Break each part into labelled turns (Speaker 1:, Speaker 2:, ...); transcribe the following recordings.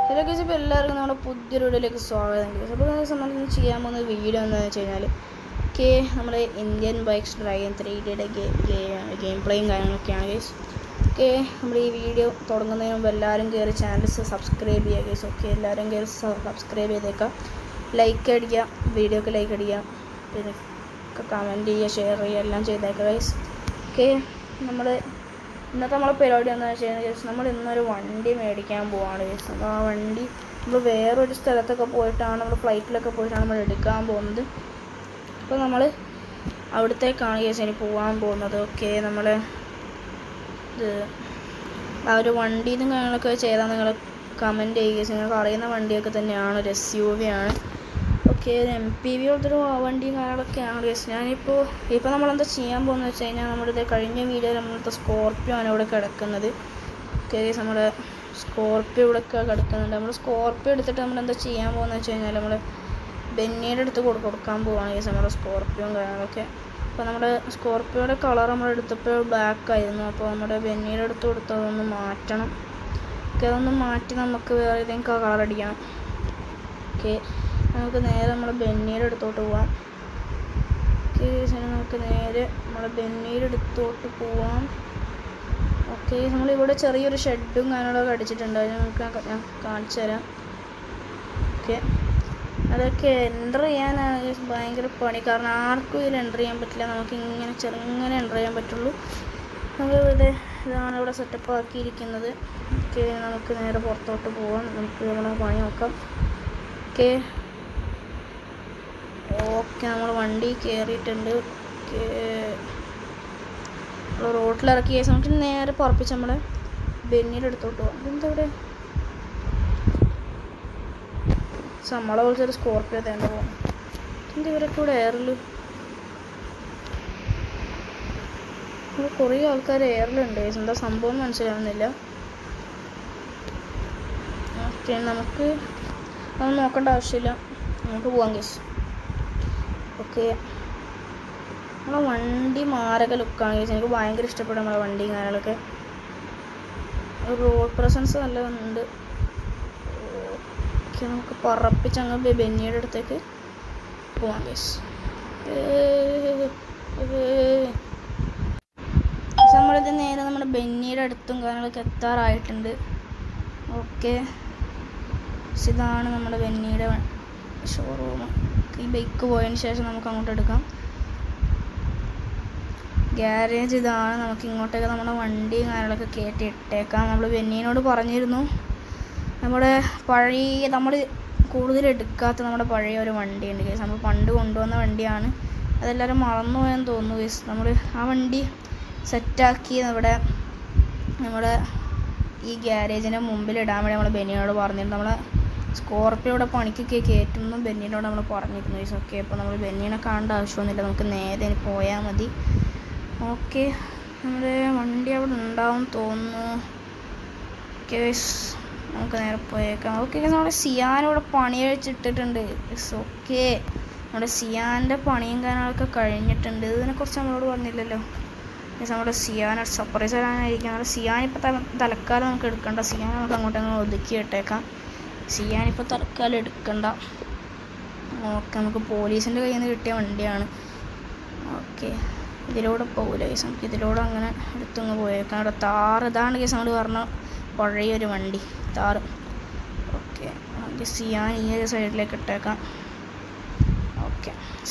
Speaker 1: Hello guys, ഇപ്പോൾ എല്ലാവർക്കും നമ്മുടെ പുതിയൊരു വീഡിയോയിലേക്ക് സ്വാഗതം ഗൈസ്. അപ്പോൾ നമ്മൾ ചെയ്യാൻ പോകുന്ന വീഡിയോ എന്താണെന്ന് വെച്ച് കഴിഞ്ഞാൽ നമ്മുടെ ഇന്ത്യൻ ബൈക്സ് ഡ്രൈവിംഗ് 3Dയുടെ ഗെയിം പ്ലേയും കാര്യങ്ങളൊക്കെയാണ് ഗൈസ്. നമ്മുടെ ഈ വീഡിയോ തുടങ്ങുന്നതിന് മുമ്പ് എല്ലാവരും കയറി ചാനൽ സബ്സ്ക്രൈബ് ചെയ്യുക ഗൈസ്. എല്ലാവരും കയറി സബ്സ്ക്രൈബ് ചെയ്തേക്കാം, ലൈക്ക് അടിക്കുക, വീഡിയോക്ക് ലൈക്ക് അടിക്കുക, പിന്നെ കമൻറ്റ് ചെയ്യുക, ഷെയർ ചെയ്യുക, എല്ലാം ചെയ്തേക്കാം ഗൈസ്. ഇന്നത്തെ നമ്മളെ പരിപാടി എന്താണെന്ന് വെച്ച് കഴിഞ്ഞാൽ നമ്മൾ ഇന്നൊരു വണ്ടി മേടിക്കാൻ പോവാണ് ഗൈസ്. അപ്പോൾ ആ വണ്ടി നമ്മൾ വേറൊരു സ്ഥലത്തൊക്കെ പോയിട്ടാണ്, നമ്മൾ ഫ്ലൈറ്റിലൊക്കെ പോയിട്ടാണ് നമ്മൾ എടുക്കാൻ പോകുന്നത്. അപ്പോൾ നമ്മൾ അവിടത്തേക്കാണ് ഗൈസ് ഇനി പോകാൻ പോകുന്നത്. നമ്മൾ ആ ഒരു വണ്ടിയും കാര്യങ്ങളൊക്കെ ചെയ്താൽ നിങ്ങൾ കമൻറ്റ് ചെയ്യുക ഗൈസ്. നിങ്ങൾക്ക് അറിയുന്ന വണ്ടിയൊക്കെ തന്നെയാണ്, ഒരു SUV ആണ്. ഒരു MPV പോലത്തൊരു വണ്ടിയും കാര്യങ്ങളൊക്കെയാണ് ഗൈസ്. ഇപ്പോൾ നമ്മളെന്താ ചെയ്യാൻ പോകുന്നത് വെച്ച് കഴിഞ്ഞാൽ, നമ്മുടെ കഴിഞ്ഞ വീഡിയോയിൽ നമ്മളത്തെ സ്കോർപ്പിയോ ആണ് ഇവിടെ കിടക്കുന്നത്. ഗൈസ്, നമ്മുടെ സ്കോർപ്പിയോ ഇവിടെ കിടക്കുന്നുണ്ട്. നമ്മൾ സ്കോർപ്പിയോ എടുത്തിട്ട് നമ്മളെന്താ ചെയ്യാൻ പോകുന്നത് വെച്ച് കഴിഞ്ഞാൽ, നമ്മൾ ബെന്നിയുടെ അടുത്ത് കൊടുക്കാൻ പോവുകയാണ് ഗൈസ്, നമ്മുടെ സ്കോർപ്പിയോയും കാര്യങ്ങളൊക്കെ. അപ്പോൾ നമ്മുടെ സ്കോർപ്പിയോയുടെ കളർ നമ്മൾ എടുത്തപ്പോൾ ബ്ലാക്ക് ആയിരുന്നു. അപ്പോൾ നമ്മുടെ ബെന്നിയുടെ അടുത്ത് കൊടുത്ത് അതൊന്ന് മാറ്റണം. അതൊന്ന് മാറ്റി നമുക്ക് വേറെ ഏതെങ്കിലും കളർ അടിക്കണം. നമുക്ക് നേരെ നമ്മളെ ബെന്നിയുടെ അടുത്തോട്ട് പോവാം. നമുക്ക് നേരെ നമ്മളെ ബെന്നിയുടെ അടുത്തോട്ട് പോവാം. നമ്മളിവിടെ ചെറിയൊരു ഷെഡും കാര്യങ്ങളൊക്കെ അടിച്ചിട്ടുണ്ട്. അത് നമുക്ക് ഞാൻ കാണിച്ചു തരാം. അതൊക്കെ എൻ്റർ ചെയ്യാനാണ് ഭയങ്കര പണി, കാരണം ആർക്കും ഇതിൽ എൻ്റർ ചെയ്യാൻ പറ്റില്ല. നമുക്ക് ഇങ്ങനെ ചെറുങ്ങനെ എൻ്റർ ചെയ്യാൻ പറ്റുള്ളൂ. ഇതാണ് ഇവിടെ സെറ്റപ്പ് ആക്കിയിരിക്കുന്നത്. നമുക്ക് നേരെ പുറത്തോട്ട് പോവാം. നമുക്ക് നമ്മളെ പണി നോക്കാം. നമ്മൾ വണ്ടി കയറിയിട്ടുണ്ട്. നമ്മൾ റോട്ടിലിറക്കി കേസ് നമുക്ക് നേരെ പറപ്പിച്ച് നമ്മളെ ബെന്നിയുടെ അടുത്തോട്ട് പോകാം. ഇതെന്താ ഇവിടെ നമ്മളെ പോലത്തെ ഒരു സ്കോർപ്പിയോ തേണ്ട പോകാം. എന്താ ഇവരൊക്കെ ഇവിടെ എയറിൽ കുറേ ആൾക്കാർ എയറിലുണ്ട്. എന്താ സംഭവം മനസ്സിലാവുന്നില്ല. നമുക്ക് അതൊന്നും നോക്കേണ്ട ആവശ്യമില്ല, നമുക്ക് പോകാം കേസ്. നമ്മളെ വണ്ടി മാരക ലുക്കാണ് കേസ്. എനിക്ക് ഭയങ്കര ഇഷ്ടപ്പെടും നമ്മളെ വണ്ടിയും കാര്യങ്ങളൊക്കെ. റോഡ് പ്രസൻസ് നല്ലതുണ്ട്. നമുക്ക് പറപ്പിച്ച് അങ്ങ് ബെന്നിയുടെ അടുത്തേക്ക് പോവാം കേസ്. നമ്മളിത് നേരെ നമ്മുടെ ബെന്നിയുടെ അടുത്തും കാര്യങ്ങളൊക്കെ എത്താറായിട്ടുണ്ട്. ഇതാണ് നമ്മുടെ ബെന്നിയുടെ ഷോറൂം. ഈ ബൈക്ക് പോയതിന് ശേഷം നമുക്ക് അങ്ങോട്ട് എടുക്കാം. ഗ്യാരേജ് ഇതാണ്. നമുക്ക് ഇങ്ങോട്ടേക്ക് നമ്മുടെ വണ്ടിയും കാര്യങ്ങളൊക്കെ കയറ്റി ഇട്ടേക്കാം. നമ്മൾ ബെന്നീനോട് പറഞ്ഞിരുന്നു, നമ്മൾ കൂടുതൽ എടുക്കാത്ത നമ്മുടെ പഴയ ഒരു വണ്ടിയുണ്ട് കേസ്. നമ്മൾ പണ്ട് കൊണ്ടുവന്ന വണ്ടിയാണ്. അതെല്ലാവരും മറന്നു പോയെന്ന് തോന്നുന്നു കേസ്. നമ്മൾ ആ വണ്ടി സെറ്റാക്കി നമ്മുടെ ഈ ഗ്യാരേജിൻ്റെ മുമ്പിൽ ഇടാൻ വേണ്ടി നമ്മൾ ബെന്നിനോട് പറഞ്ഞിരുന്നു. നമ്മളെ സ്കോർപ്പിയോടെ പണിക്കൊക്കെ കയറ്റുന്നു ബെന്നിനോട് നമ്മൾ പറഞ്ഞിരുന്നു കേസ്. അപ്പോൾ നമ്മൾ ബെന്നിനെ കാണേണ്ട ആവശ്യമൊന്നുമില്ല, നമുക്ക് നേരെ പോയാൽ മതി. നമ്മുടെ വണ്ടി അവിടെ ഉണ്ടാവും തോന്നുന്നു. കേസ് നമുക്ക് നേരെ പോയേക്കാം. നമ്മുടെ സിയാനിവിടെ പണി കഴിച്ചിട്ടിട്ടുണ്ട്. നമ്മുടെ സിയാൻ്റെ പണിയും കാര്യങ്ങളൊക്കെ കഴിഞ്ഞിട്ടുണ്ട്. ഇതിനെക്കുറിച്ച് നമ്മളോട് പറഞ്ഞില്ലല്ലോ. നമ്മുടെ സിയാൻ സർപ്രൈസ് തരാനായിരിക്കും. നമ്മുടെ സിയാൻ ഇപ്പോൾ തൽക്കാലം നമുക്ക് എടുക്കണ്ട. സിയാൻ നമുക്ക് അങ്ങോട്ടങ്ങ് ഒതുക്കി ഇട്ടേക്കാം. സിയാനിപ്പോൾ തൽക്കാലം എടുക്കണ്ട. നമുക്ക് പോലീസിൻ്റെ കയ്യിൽ നിന്ന് കിട്ടിയ വണ്ടിയാണ്. ഇതിലൂടെ പോകില്ല കേസ്. നമുക്ക് ഇതിലൂടെ അങ്ങനെ എടുത്തങ്ങ് പോയേക്കാം. അവിടെ ഇതാണ് കേസ് നമ്മൾ പറഞ്ഞ പഴയൊരു വണ്ടി താറ്. നമുക്ക് സിയാൻ ഈ ഒരു സൈഡിലേക്ക് ഇട്ടേക്കാം.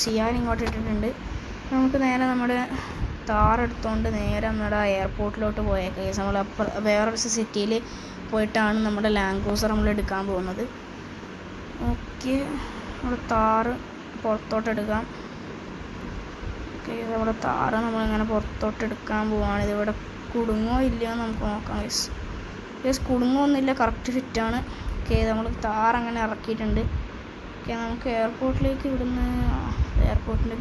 Speaker 1: സിയാൻ ഇങ്ങോട്ട് ഇട്ടിട്ടുണ്ട്. നമുക്ക് നേരെ നമ്മുടെ താറെടുത്തുകൊണ്ട് നേരെ നമ്മുടെ എയർപോർട്ടിലോട്ട് പോയേക്കാം കേസ്. നമ്മൾ വേറൊരു സിറ്റിയിൽ പോയിട്ടാണ് നമ്മുടെ ലാൻഡ് ക്രൂസർ നമ്മൾ എടുക്കാൻ പോകുന്നത്. നമ്മുടെ താറ് പുറത്തോട്ട് എടുക്കാം. നമ്മുടെ താറ് നമ്മളിങ്ങനെ പുറത്തോട്ട് എടുക്കാൻ പോവാണ്. ഇതിവിടെ കുടുങ്ങോ ഇല്ലയോ നമുക്ക് നോക്കാം കേസ്. കുടുങ്ങൊന്നുമില്ല, കറക്റ്റ് ഫിറ്റാണ്. നമ്മൾ താറങ്ങനെ ഇറക്കിയിട്ടുണ്ട്. നമുക്ക് എയർപോർട്ടിലേക്ക് ഇവിടുന്ന് എയർപോർട്ടിൻ്റെ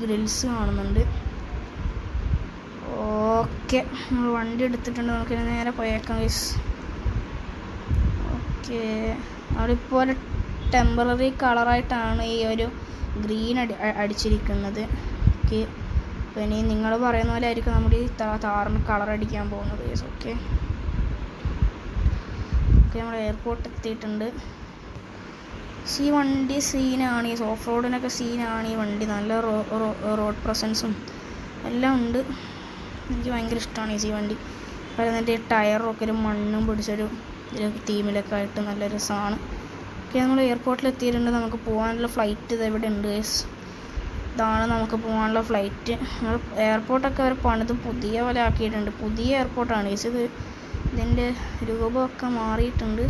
Speaker 1: ഗ്രിൽസ് കാണുന്നുണ്ട്. നമ്മൾ വണ്ടി എടുത്തിട്ടുണ്ട്. നമുക്കിനി നേരെ പോയേക്കാം കേസ്. അവിടെ ഇപ്പോൾ ഒരു ടെമ്പററി കളറായിട്ടാണ് ഈ ഒരു ഗ്രീൻ അടിച്ചിരിക്കുന്നത്. അപ്പോൾ ഇനി നിങ്ങൾ പറയുന്ന പോലെ ആയിരിക്കും നമ്മുടെ ഈ താറിന് കളർ അടിക്കാൻ പോകുന്നത് കേസ്. ഓക്കെ, നമ്മൾ എയർപോർട്ട് എത്തിയിട്ടുണ്ട്. ഈ വണ്ടി സീനാണ്, ഈ ഓഫ് റോഡിനൊക്കെ സീനാണ് ഈ വണ്ടി. നല്ല റോഡ് പ്രസൻസും എല്ലാം ഉണ്ട്. എനിക്ക് ഭയങ്കര ഇഷ്ടമാണ് ഈ വണ്ടി. അതിൻ്റെ ടയറൊക്കെ ഒരു മണ്ണും പിടിച്ചൊരു തീമിലൊക്കെ ആയിട്ട് നല്ല രസമാണ്. ഓക്കെ, നമ്മൾ എയർപോർട്ടിൽ എത്തിയിട്ടുണ്ട്. നമുക്ക് പോകാനുള്ള ഫ്ലൈറ്റ് ഇത് എവിടെ ഉണ്ട്. ഇതാണ് നമുക്ക് പോകാനുള്ള ഫ്ലൈറ്റ്. നമ്മൾ എയർപോർട്ടൊക്കെ അവർ പണിത് പുതിയ പോലെ ആക്കിയിട്ടുണ്ട്. പുതിയ എയർപോർട്ടാണ് ഇതിൻ്റെ രൂപമൊക്കെ മാറിയിട്ടുണ്ട്.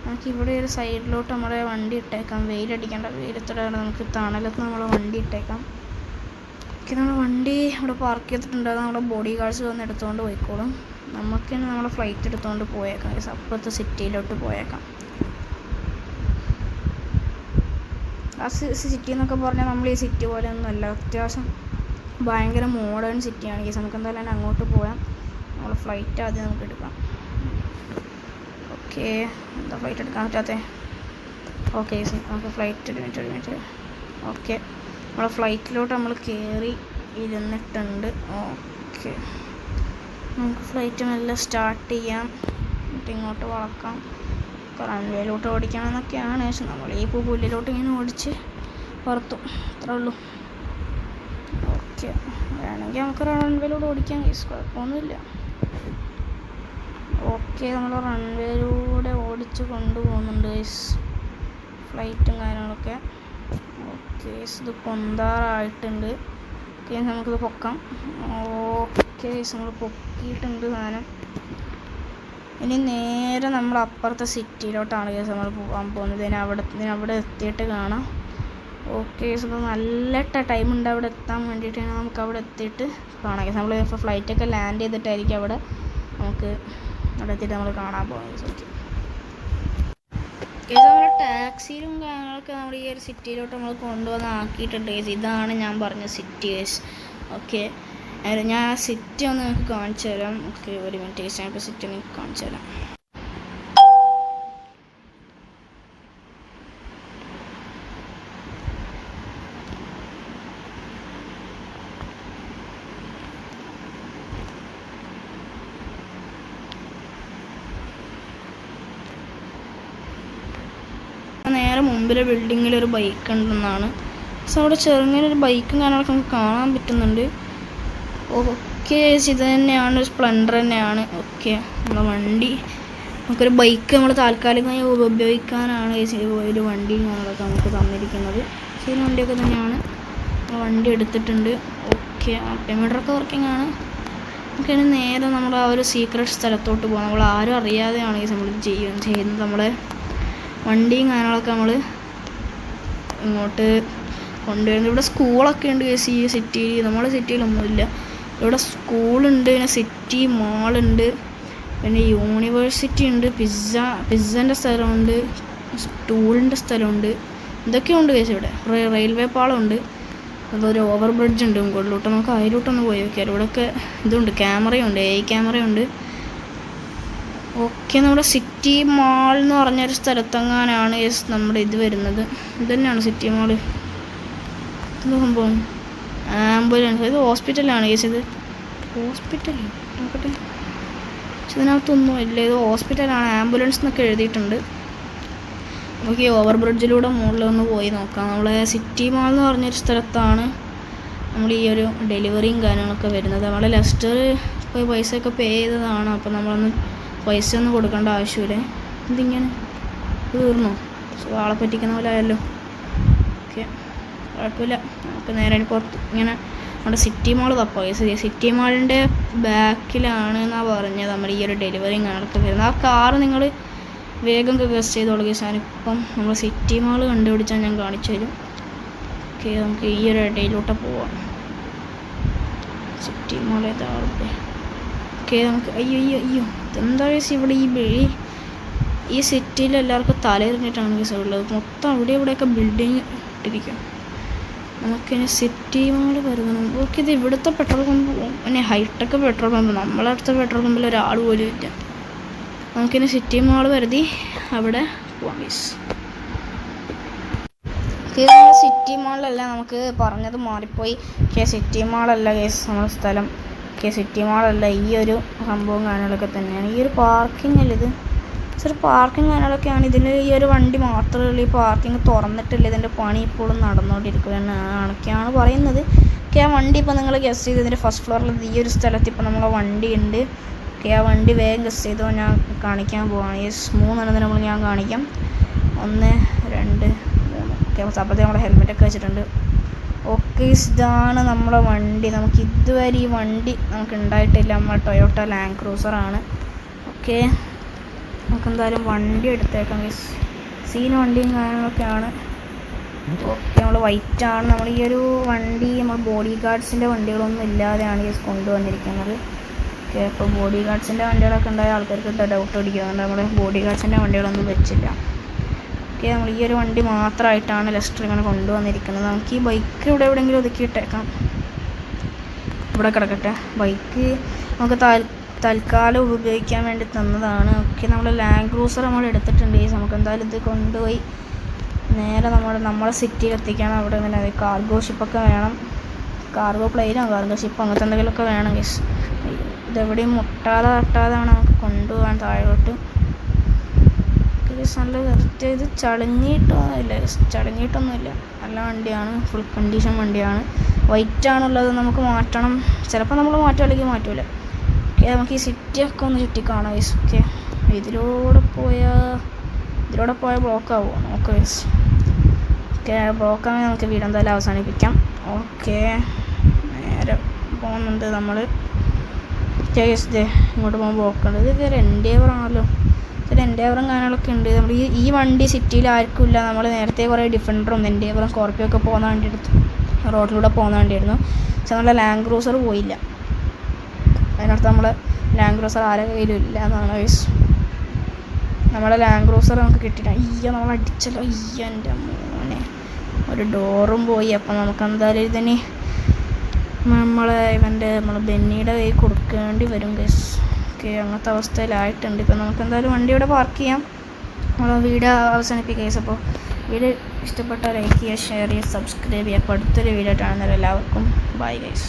Speaker 1: നമുക്കിവിടെ ഒരു സൈഡിലോട്ട് നമ്മുടെ വണ്ടി ഇട്ടേക്കാം. വെയിലടിക്കേണ്ട, വെയിലത്തിടാണ്ട് നമുക്ക് തണലത്ത് നമ്മളെ വണ്ടി ഇട്ടേക്കാം. ഓക്കെ, നമ്മുടെ വണ്ടി ഇവിടെ പാർക്ക് ചെയ്തിട്ടുണ്ട്. അത് നമ്മുടെ ബോഡി ഗാർഡ്സ് വന്ന് എടുത്തുകൊണ്ട് പോയിക്കോളും. നമുക്ക് നമ്മളെ ഫ്ലൈറ്റ് എടുത്തുകൊണ്ട് പോയേക്കാം. അപ്പുറത്തെ സിറ്റിയിലോട്ട് പോയേക്കാം. ആ സിറ്റി എന്നൊക്കെ പറഞ്ഞാൽ നമ്മൾ ഈ സിറ്റി പോലെ ഒന്നുമല്ല, അത്യാവശ്യം ഭയങ്കര മോഡേൺ സിറ്റിയാണ്. നമുക്ക് എന്തായാലും അങ്ങോട്ട് പോകാം. നമ്മൾ ഫ്ലൈറ്റ് ആദ്യം നമുക്ക് എടുക്കാം. ഓക്കെ, എന്താ ഫ്ലൈറ്റ് എടുക്കാൻ പറ്റാത്തേ? ഓക്കെ, നമുക്ക് ഫ്ലൈറ്റ് ഒരു മിനിറ്റ്. ഓക്കെ, നമ്മളെ ഫ്ലൈറ്റിലോട്ട് നമ്മൾ കയറി ഇരുന്നിട്ടുണ്ട്. ഓക്കെ, നമുക്ക് ഫ്ലൈറ്റ് മെല്ലെ സ്റ്റാർട്ട് ചെയ്യാം. എന്നിട്ട് ഇങ്ങോട്ട് വളക്കാം. റൺവേയിലോട്ട് ഓടിക്കണമെന്നൊക്കെയാണ്. പക്ഷെ നമ്മൾ ഈ പുല്ലിലോട്ട് ഇങ്ങനെ ഓടിച്ച് പുറത്തു, അത്രേ ഉള്ളൂ. ഓക്കെ, വേണമെങ്കിൽ നമുക്ക് റൺവേയിലൂടെ ഓടിക്കാം, കുഴപ്പമൊന്നുമില്ല. ഓക്കെ, നമ്മൾ റൺവേയിലൂടെ ഓടിച്ച് കൊണ്ടുപോകുന്നുണ്ട് ഫ്ലൈറ്റും കാര്യങ്ങളൊക്കെ. ഓക്കെ, ഇത് പൊന്താറായിട്ടുണ്ട്. ഓക്കെ, നമുക്കിത് പൊക്കാം. ഓക്കെ, നമ്മൾ പൊക്കിയിട്ടുണ്ട് സാധനം. ഇനി നേരെ നമ്മൾ അപ്പുറത്തെ സിറ്റിയിലോട്ടാണ് നമ്മൾ പോകാൻ പോകുന്നത്. അവിടെ എത്തിയിട്ട് കാണാം. ഓക്കെ, ഇത് നല്ല ടൈമുണ്ട് അവിടെ എത്താൻ വേണ്ടിയിട്ട്. നമുക്ക് അവിടെ എത്തിയിട്ട് കാണാം. നമ്മൾ ഇപ്പോൾ ഫ്ലൈറ്റൊക്കെ ലാൻഡ് ചെയ്തിട്ടായിരിക്കും അവിടെ എത്തിയിട്ട് നമ്മൾ കാണാൻ പോകുന്നത്. ഓക്കെ, നമ്മുടെ ടാക്സിയിലും കാര്യങ്ങളൊക്കെ നമ്മൾ ഈ ഒരു സിറ്റിയിലോട്ട് നമ്മൾ കൊണ്ടുവന്ന് ആക്കിയിട്ടുണ്ട്. ഇതാണ് ഞാൻ പറഞ്ഞ സിറ്റി. ഓക്കെ, ഞാൻ സിറ്റി ഒന്ന് നിങ്ങൾക്ക് കാണിച്ചു തരാം. ഓക്കെ, ഒരു മിനിറ്റ്, ഞാനിപ്പോൾ സിറ്റി നിങ്ങൾക്ക് കാണിച്ചു തരാം. നേരെ മുമ്പിലെ ബിൽഡിങ്ങിൽ ഒരു ബൈക്ക് ഉണ്ടെന്നാണ്. പക്ഷെ അവിടെ ചെറുങ്ങനൊരു ബൈക്കും കാര്യങ്ങളൊക്കെ നമുക്ക് കാണാൻ പറ്റുന്നുണ്ട്. ഓക്കെ, ഇത് തന്നെയാണ്, സ്പ്ലെൻഡർ തന്നെയാണ്. ഓക്കെ, നമ്മുടെ വണ്ടി, നമുക്കൊരു ബൈക്ക് നമ്മൾ താൽക്കാലികമായി ഉപയോഗിക്കാനാണ് ഒരു വണ്ടിയും കാര്യങ്ങളൊക്കെ നമുക്ക് തന്നിരിക്കുന്നത്. ഈ വണ്ടിയൊക്കെ തന്നെയാണ്. വണ്ടി എടുത്തിട്ടുണ്ട്. ഓക്കെ, പെമീറ്ററൊക്കെ വർക്കിംഗ് ആണ്. നമുക്ക് നേരെ നമ്മൾ ആ ഒരു സീക്രട്ട് സ്ഥലത്തോട്ട് പോകാം. നമ്മൾ ആരും അറിയാതെയാണ് നമ്മൾ ചെയ്യുന്നത്. നമ്മളെ വണ്ടിയും കാര്യങ്ങളൊക്കെ നമ്മൾ ഇങ്ങോട്ട് കൊണ്ടുവരുന്നത്. ഇവിടെ സ്കൂളൊക്കെ ഉണ്ട് ഈ സിറ്റിയിൽ. നമ്മുടെ സിറ്റിയിലൊന്നുമില്ല. ഇവിടെ സ്കൂളുണ്ട്, പിന്നെ സിറ്റി മാളുണ്ട്, പിന്നെ യൂണിവേഴ്സിറ്റി ഉണ്ട്, പിസ്സൻ്റെ സ്ഥലമുണ്ട്, സ്റ്റൂളിൻ്റെ സ്ഥലമുണ്ട്, ഇതൊക്കെയുണ്ട് കേസ്. ഇവിടെ റെയിൽവേ പാളമുണ്ട്, അതൊരു ഓവർ ബ്രിഡ്ജ് ഉണ്ട് മുകളിലോട്ട്. നമുക്ക് അതിലോട്ടൊന്ന് പോയി നോക്കിയാൽ ഇവിടെയൊക്കെ ഇതുണ്ട്, ക്യാമറയുണ്ട്, ക്യാമറയുണ്ട്. ഓക്കെ, നമ്മുടെ സിറ്റി മാൾ എന്ന് പറഞ്ഞൊരു സ്ഥലത്തെങ്ങാനാണ് നമ്മുടെ ഇത് വരുന്നത്. ഇത് തന്നെയാണ് സിറ്റി മാള്. ഇത് സംഭവം ആംബുലൻസ്, ഇത് ഹോസ്പിറ്റലാണ് കേസ്. ഇത് ഹോസ്പിറ്റൽ നോക്കട്ടെ, പക്ഷെ ഇതിനകത്തൊന്നും ഇല്ല. ഇത് ഹോസ്പിറ്റലാണ്, ആംബുലൻസ് എന്നൊക്കെ എഴുതിയിട്ടുണ്ട്. നമുക്ക് ഈ ഓവർ ബ്രിഡ്ജിലൂടെ മുകളിലൊന്ന് പോയി നോക്കാം. നമ്മളെ സിറ്റി മാൾ എന്ന് പറഞ്ഞൊരു സ്ഥലത്താണ് നമ്മൾ ഈ ഒരു ഡെലിവറിയും കാര്യങ്ങളൊക്കെ വരുന്നത്. നമ്മളെ ലെസ്റ്റർ പോയി പൈസയൊക്കെ പേ ചെയ്തതാണ്. അപ്പോൾ നമ്മളൊന്നും പൈസ ഒന്നും കൊടുക്കേണ്ട ആവശ്യമില്ല. ഇതിങ്ങനെ തീർന്നു, ആളെ പറ്റിക്കുന്ന പോലെ ആയല്ലോ. ഓക്കെ, കുഴപ്പമില്ല. നമുക്ക് നേരെ പുറത്ത് ഇങ്ങനെ നമ്മുടെ സിറ്റി മാൾ തപ്പാം. സിറ്റി മാളിൻ്റെ ബാക്കിലാണ് എന്നാണ് പറഞ്ഞത് നമ്മൾ ഈ ഒരു ഡെലിവറിയും കാര്യങ്ങളൊക്കെ വരുന്നത്. ആ കാറ് നിങ്ങൾ വേഗം ഗസ്റ്റ് ചെയ്ത് തുടങ്ങിയ സാധനം നമ്മൾ സിറ്റി മാൾ കണ്ടുപിടിച്ചാൽ ഞാൻ കാണിച്ചു തരും. ഓക്കെ, നമുക്ക് ഈ ഒരു ഇടയിലോട്ട് പോവാം. City mall ഏതാളുടെ? ഓക്കെ, നമുക്ക് അയ്യോ എന്താ ഇവിടെ ഈ സിറ്റിയിൽ എല്ലാവർക്കും തലയെറിഞ്ഞിട്ടാണ് കേസ് ഉള്ളത്. മൊത്തം ഇവിടെയൊക്കെ ബിൽഡിങ് ഇട്ടിരിക്കും. നമുക്കിനി സിറ്റി മാൾ വരുന്നത്. ഓക്കെ, ഇത് ഇവിടുത്തെ പെട്രോൾ പമ്പ്, പിന്നെ ഹൈടെക് പെട്രോൾ പമ്പ്. നമ്മളടുത്ത പെട്രോൾ പമ്പിൽ ഒരാൾ പോലും ഇല്ല. നമുക്കിനി സിറ്റി മാൾ വരുതി അവിടെ പോവാം ഗൈസ്. നമ്മുടെ സിറ്റി മാളിലല്ല, നമുക്ക് പറഞ്ഞത് മാറിപ്പോയി. സിറ്റി മാളല്ല ഗൈസ് നമ്മുടെ സ്ഥലം. സിറ്റി മാളല്ല, ഈ ഒരു സംഭവം കാര്യങ്ങളൊക്കെ തന്നെയാണ്. ഈ ഒരു പാർക്കിംഗ് അല്ല ഇത്. ചെറിയ പാർക്കിംഗ് കാര്യങ്ങളൊക്കെയാണ്. ഇതിന് ഈ ഒരു വണ്ടി മാത്രമേ ഉള്ളൂ ഈ പാർക്കിംഗ് തുറന്നിട്ടില്ല. ഇതിൻ്റെ പണി ഇപ്പോഴും നടന്നുകൊണ്ടിരിക്കുകയാണ് പറയുന്നത്. ഓക്കെ, ആ വണ്ടി ഇപ്പോൾ നിങ്ങൾ ഗസ് ചെയ്ത് ഇതിൻ്റെ ഫസ്റ്റ് ഫ്ലോറിൽ ഈ ഒരു സ്ഥലത്ത് ഇപ്പോൾ നമ്മളെ വണ്ടി ഉണ്ട്. ഓക്കെ, ആ വണ്ടി വേഗം ഗസ് ചെയ്തോ, ഞാൻ കാണിക്കാൻ പോവാണ്. യെസ്, 3 നമ്മൾ ഞാൻ കാണിക്കാം. 1 2 3. ഓക്കെ, അപ്പോഴത്തെ നമ്മുടെ ഹെൽമെറ്റൊക്കെ വെച്ചിട്ടുണ്ട്. ഓക്കെ, ഇതാണ് നമ്മളെ വണ്ടി. നമുക്ക് ഇതുവരെ ഈ വണ്ടി നമുക്ക് ഉണ്ടായിട്ടില്ല. നമ്മൾ ടൊയോട്ട ലാൻഡ് ക്രൂസറാണ്. ഓക്കെ, നമുക്ക് എന്തായാലും വണ്ടി എടുത്തേക്കാം. സീൻ വണ്ടിയും കാര്യങ്ങളൊക്കെയാണ്. ഓക്കെ, നമ്മൾ വൈറ്റാണ്. നമ്മൾ ഈ ഒരു വണ്ടി നമ്മൾ ബോഡി ഗാർഡ്സിൻ്റെ വണ്ടികളൊന്നും ഇല്ലാതെയാണ് കൊണ്ടുവന്നിരിക്കുന്നത്. ഓക്കെ, അപ്പോൾ ബോഡി ഗാർഡ്സിൻ്റെ വണ്ടികളൊക്കെ ഉണ്ടായ ആൾക്കാർക്ക് ഡൗട്ട് അടിക്കുന്നുണ്ട്. നമ്മൾ ബോഡി ഗാർഡ്സിൻ്റെ വണ്ടികളൊന്നും വെച്ചില്ല. ഓക്കെ, നമ്മൾ ഈ ഒരു വണ്ടി മാത്രമായിട്ടാണ് ലെസ്റ്റർ ഇങ്ങനെ കൊണ്ടുവന്നിരിക്കുന്നത്. നമുക്ക് ഈ ബൈക്ക് ഇവിടെ എവിടെയെങ്കിലും ഒതുക്കിയിട്ടേക്കാം. ഇവിടെ കിടക്കട്ടെ. ബൈക്ക് നമുക്ക് തൽക്കാലം ഉപയോഗിക്കാൻ വേണ്ടി തന്നതാണ്. ഓക്കെ, നമ്മൾ ലാൻഡ് ക്രൂസർ നമ്മൾ എടുത്തിട്ടുണ്ട്. നമുക്ക് എന്തായാലും ഇത് കൊണ്ടുപോയി നേരെ നമ്മളെ സിറ്റിയിൽ എത്തിക്കണം. അവിടെ ഇങ്ങനെ കാർഗോ ഷിപ്പൊക്കെ വേണം. കാർഗോ പ്ലെയിനോ കാർഗോ ഷിപ്പ് അങ്ങനത്തെ എന്തെങ്കിലുമൊക്കെ വേണം. ഇതെവിടെയും മുട്ടാതെ തട്ടാതാണ് നമുക്ക് കൊണ്ടുപോകാൻ താഴോട്ട്. നല്ല കറക്റ്റ്. ഇത് ചളിങ്ങിയിട്ടൊന്നുമില്ല. നല്ല വണ്ടിയാണ്, ഫുൾ കണ്ടീഷൻ വണ്ടിയാണ്. വൈറ്റാണുള്ളത്. നമുക്ക് മാറ്റണം. ചിലപ്പോൾ നമ്മൾ മാറ്റും, അല്ലെങ്കിൽ മാറ്റൂല. ഓക്കെ, നമുക്ക് ഈ സിറ്റിയൊക്കെ ഒന്ന് ചുറ്റി കാണാം. ഓക്കെ, ഇതിലൂടെ പോയാൽ ബ്ലോക്ക് ആവുമോ നോക്കാം. ഓക്കെ, ബ്ലോക്കാണെങ്കിൽ നമുക്ക് വീട് എന്തായാലും അവസാനിപ്പിക്കാം. ഓക്കെ, നേരെ പോകുന്നുണ്ട് നമ്മൾ. ഇങ്ങോട്ട് പോകാൻ ബ്ലോക്കുണ്ട്. ഇത് എൻഡേവറാണല്ലോ. എൻഡേവറും കാര്യങ്ങളൊക്കെ ഉണ്ട്. നമ്മൾ ഈ വണ്ടി സിറ്റിയിൽ ആർക്കും ഇല്ല. നമ്മൾ നേരത്തെ കുറേ ഡിഫൻഡറും എൻഡേവറും സ്കോർപ്പിയോ ഒക്കെ പോകുന്ന വണ്ടി എടുത്തു, റോഡിലൂടെ പോകുന്ന വണ്ടിയായിരുന്നു. പക്ഷെ നമ്മളെ ലാൻഡ് ക്രൂസർ പോയില്ല. അതിനടുത്ത് നമ്മൾ ലാൻഡ് ക്രൂസർ ആരുടെ കയ്യിലും ഇല്ല എന്നാണ് നമ്മളെ ലാൻഡ് ക്രൂസർ നമുക്ക് കിട്ടിയില്ല. നമ്മൾ അടിച്ചല്ലോ. എൻ്റെ മോനെ, ഒരു ഡോറും പോയി. അപ്പം നമുക്ക് എന്തായാലും ഇതിന് നമ്മൾ ബെന്നിയുടെ കയ്യിൽ കൊടുക്കേണ്ടി വരും. ഓക്കെ, അങ്ങനത്തെ അവസ്ഥയിലായിട്ടുണ്ട്. ഇപ്പം നമുക്ക് എന്തായാലും വണ്ടി ഇവിടെ പാർക്ക് ചെയ്യാം. നമ്മൾ വീഡിയോ അവസാനിപ്പിക്കുക. അപ്പോൾ വീഡിയോ ഇഷ്ടപ്പെട്ടാൽ ലൈക്ക് ചെയ്യുക, ഷെയർ ചെയ്യുക, സബ്സ്ക്രൈബ് ചെയ്യുക. അപ്പോൾ അടുത്തൊരു വീഡിയോ ആയിട്ടാണ് എല്ലാവർക്കും ബൈ ഗൈസ്.